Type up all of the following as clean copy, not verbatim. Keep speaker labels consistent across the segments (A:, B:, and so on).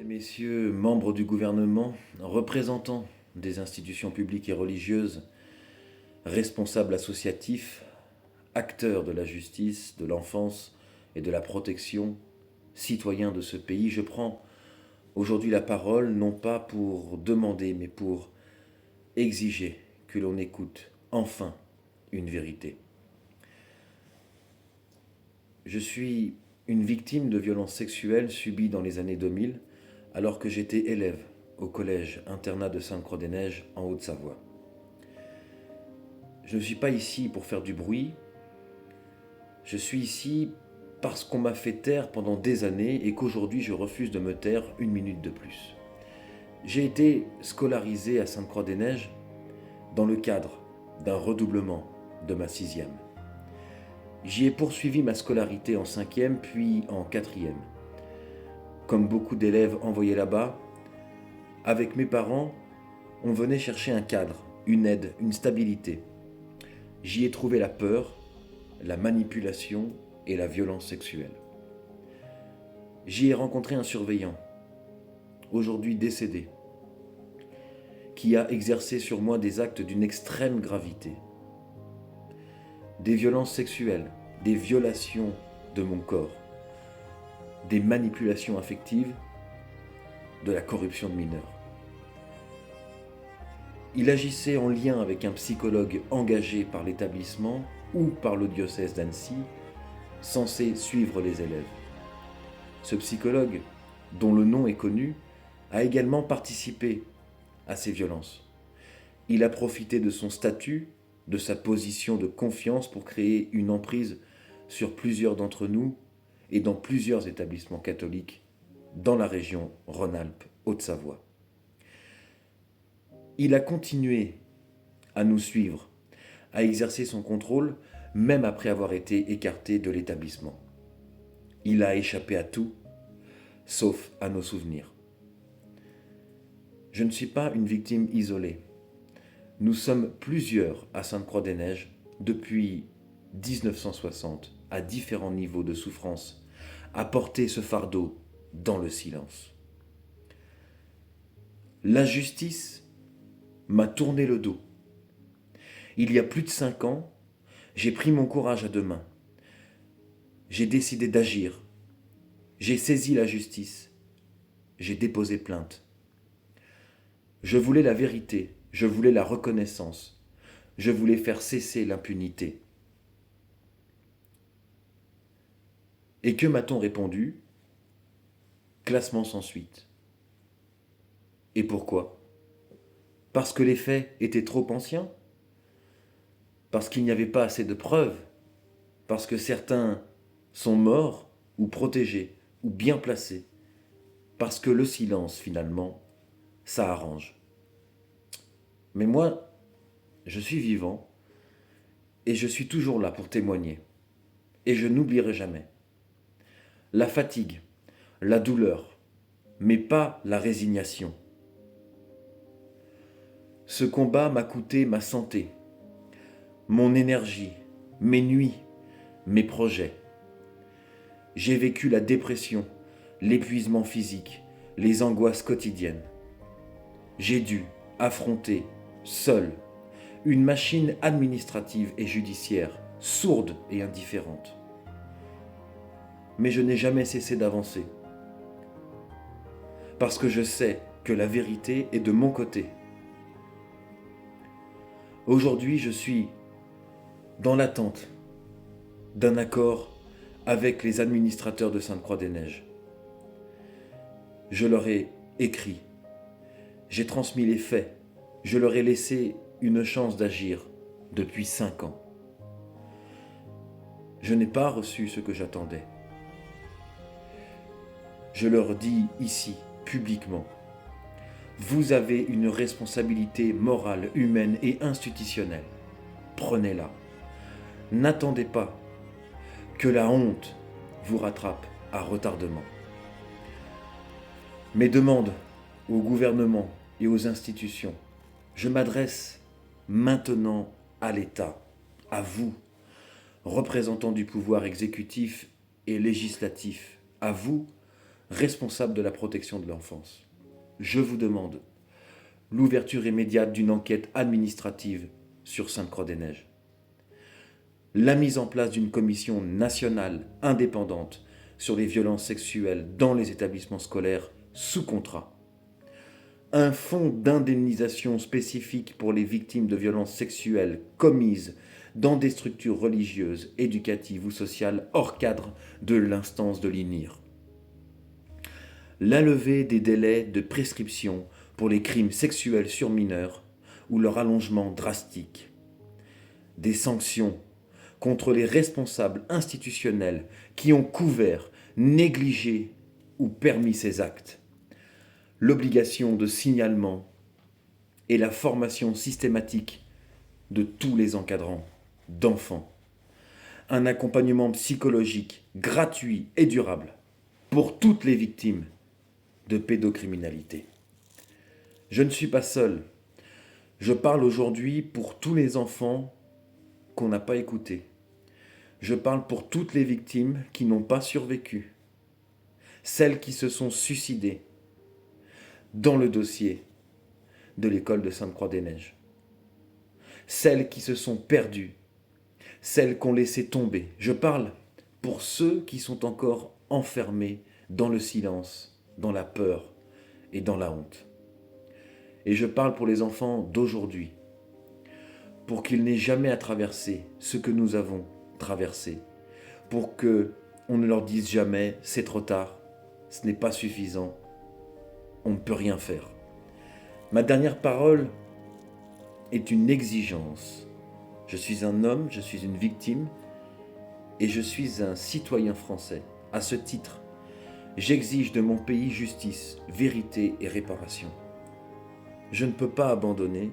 A: Messieurs, membres du gouvernement, représentants des institutions publiques et religieuses, responsables associatifs, acteurs de la justice, de l'enfance et de la protection, citoyens de ce pays, je prends aujourd'hui la parole non pas pour demander, mais pour exiger que l'on écoute enfin une vérité. Je suis une victime de violences sexuelles subies dans les années 2000 alors que j'étais élève au collège internat de Sainte-Croix-des-Neiges en Haute-Savoie. Je ne suis pas ici pour faire du bruit, je suis ici parce qu'on m'a fait taire pendant des années et qu'aujourd'hui je refuse de me taire une minute de plus. J'ai été scolarisé à Sainte-Croix-des-Neiges dans le cadre d'un redoublement de ma sixième. J'y ai poursuivi ma scolarité en cinquième puis en quatrième. Comme beaucoup d'élèves envoyés là-bas, avec mes parents, on venait chercher un cadre, une aide, une stabilité. J'y ai trouvé la peur, la manipulation et la violence sexuelle. J'y ai rencontré un surveillant, aujourd'hui décédé, qui a exercé sur moi des actes d'une extrême gravité. Des violences sexuelles, des violations de mon corps, des manipulations affectives, de la corruption de mineurs. Il agissait en lien avec un psychologue engagé par l'établissement ou par le diocèse d'Annecy, censé suivre les élèves. Ce psychologue, dont le nom est connu, a également participé à ces violences. Il a profité de son statut, de sa position de confiance pour créer une emprise sur plusieurs d'entre nous et dans plusieurs établissements catholiques dans la région Rhône-Alpes-Haute-Savoie. Il a continué à nous suivre, à exercer son contrôle, même après avoir été écarté de l'établissement. Il a échappé à tout, sauf à nos souvenirs. Je ne suis pas une victime isolée. Nous sommes plusieurs à Sainte-Croix-des-Neiges depuis 1960, à différents niveaux de souffrance, à porter ce fardeau dans le silence. L'injustice m'a tourné le dos. Il y a plus de 5 ans, j'ai pris mon courage à deux mains. J'ai décidé d'agir. J'ai saisi la justice. J'ai déposé plainte. Je voulais la vérité, je voulais la reconnaissance, je voulais faire cesser l'impunité. Et que m'a-t-on répondu? Classement sans suite. Et pourquoi? Parce que les faits étaient trop anciens? Parce qu'il n'y avait pas assez de preuves? Parce que certains sont morts ou protégés ou bien placés? Parce que le silence, finalement, ça arrange. Mais moi, je suis vivant et je suis toujours là pour témoigner. Et je n'oublierai jamais. La fatigue, la douleur, mais pas la résignation. Ce combat m'a coûté ma santé, mon énergie, mes nuits, mes projets. J'ai vécu la dépression, l'épuisement physique, les angoisses quotidiennes. J'ai dû affronter, seul, une machine administrative et judiciaire, sourde et indifférente. Mais je n'ai jamais cessé d'avancer, parce que je sais que la vérité est de mon côté. Aujourd'hui, je suis dans l'attente d'un accord avec les administrateurs de Sainte-Croix-des-Neiges. Je leur ai écrit, j'ai transmis les faits, je leur ai laissé une chance d'agir depuis 5 ans. Je n'ai pas reçu ce que j'attendais. Je leur dis ici, publiquement, vous avez une responsabilité morale, humaine et institutionnelle. Prenez-la. N'attendez pas que la honte vous rattrape à retardement. Mes demandes au gouvernement et aux institutions, je m'adresse maintenant à l'État, à vous, représentants du pouvoir exécutif et législatif, à vous, responsables de la protection de l'enfance. Je vous demande l'ouverture immédiate d'une enquête administrative sur Sainte-Croix-des-Neiges, la mise en place d'une commission nationale indépendante sur les violences sexuelles dans les établissements scolaires sous contrat, un fonds d'indemnisation spécifique pour les victimes de violences sexuelles commises dans des structures religieuses, éducatives ou sociales hors cadre de l'instance de l'INIR, la levée des délais de prescription pour les crimes sexuels sur mineurs ou leur allongement drastique, des sanctions contre les responsables institutionnels qui ont couvert, négligé ou permis ces actes, l'obligation de signalement et la formation systématique de tous les encadrants d'enfants, un accompagnement psychologique gratuit et durable pour toutes les victimes de pédocriminalité. Je ne suis pas seul. Je parle aujourd'hui pour tous les enfants qu'on n'a pas écoutés. Je parle pour toutes les victimes qui n'ont pas survécu, celles qui se sont suicidées dans le dossier de l'école de Sainte-Croix-des-Neiges, celles qui se sont perdues, celles qu'on laissé tomber. Je parle pour ceux qui sont encore enfermés dans le silence, dans la peur et dans la honte. Et je parle pour les enfants d'aujourd'hui, pour qu'ils n'aient jamais à traverser ce que nous avons traversé, pour que on ne leur dise jamais « c'est trop tard, ce n'est pas suffisant, on ne peut rien faire ». Ma dernière parole est une exigence. Je suis un homme, je suis une victime et je suis un citoyen français. À ce titre, j'exige de mon pays justice, vérité et réparation. Je ne peux pas abandonner,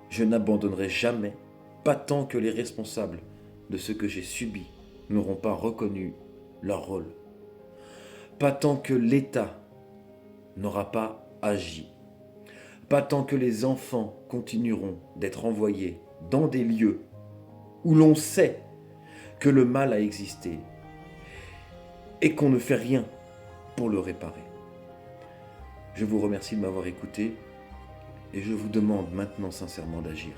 A: je n'abandonnerai jamais, pas tant que les responsables de ce que j'ai subi n'auront pas reconnu leur rôle, pas tant que l'État n'aura pas agi, pas tant que les enfants continueront d'être envoyés dans des lieux où l'on sait que le mal a existé et qu'on ne fait rien pour le réparer. Je vous remercie de m'avoir écouté et je vous demande maintenant sincèrement d'agir.